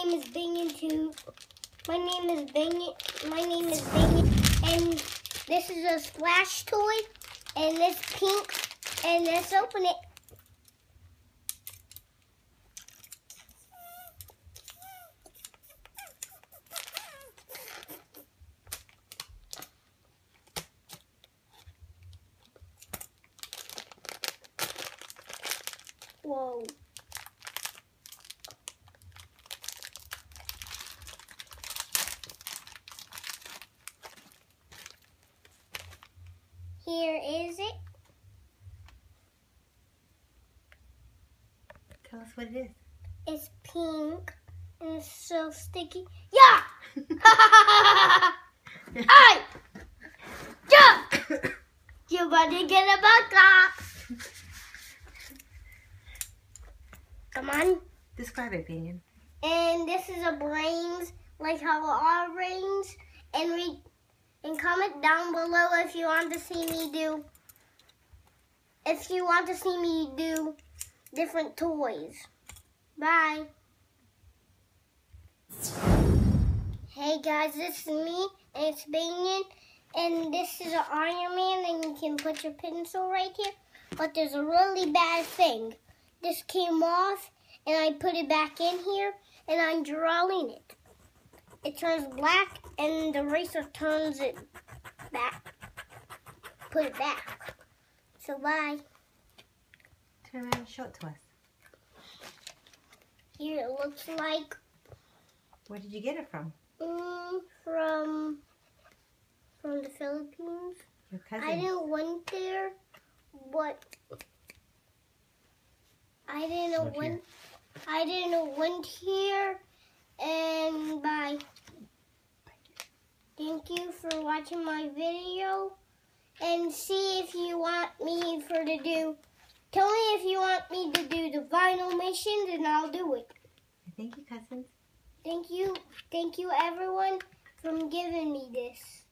name is Bingin too. My name is Bingin, and this is a splash toy, and it's pink, and let's open it. Whoa. Here is it. Tell us what it is. It's pink and it's so sticky. Yeah! Hey! Jump! You better get a bucket. Come on. Describe it, Binion. And this is a brains, like how our brains. And comment down below if you want to see me do. If you want to see me do different toys. Bye. Hey guys, this is me, and it's Binion, and this is an Iron Man, and you can put your pencil right here. But there's a really bad thing. This came off, and I put it back in here, and I'm drawing it. It turns black, and the eraser turns it back. Put it back. So bye. Turn around and show it to us. Here it looks like. Where did you get it from? From the Philippines. Your cousin. I didn't went there, but I didn't went here, and bye. Thank you for watching my video, and see if you want me to do. Tell me if you want me to do the vinyl missions, and I'll do it. Thank you, cousins. Thank you everyone for giving me this.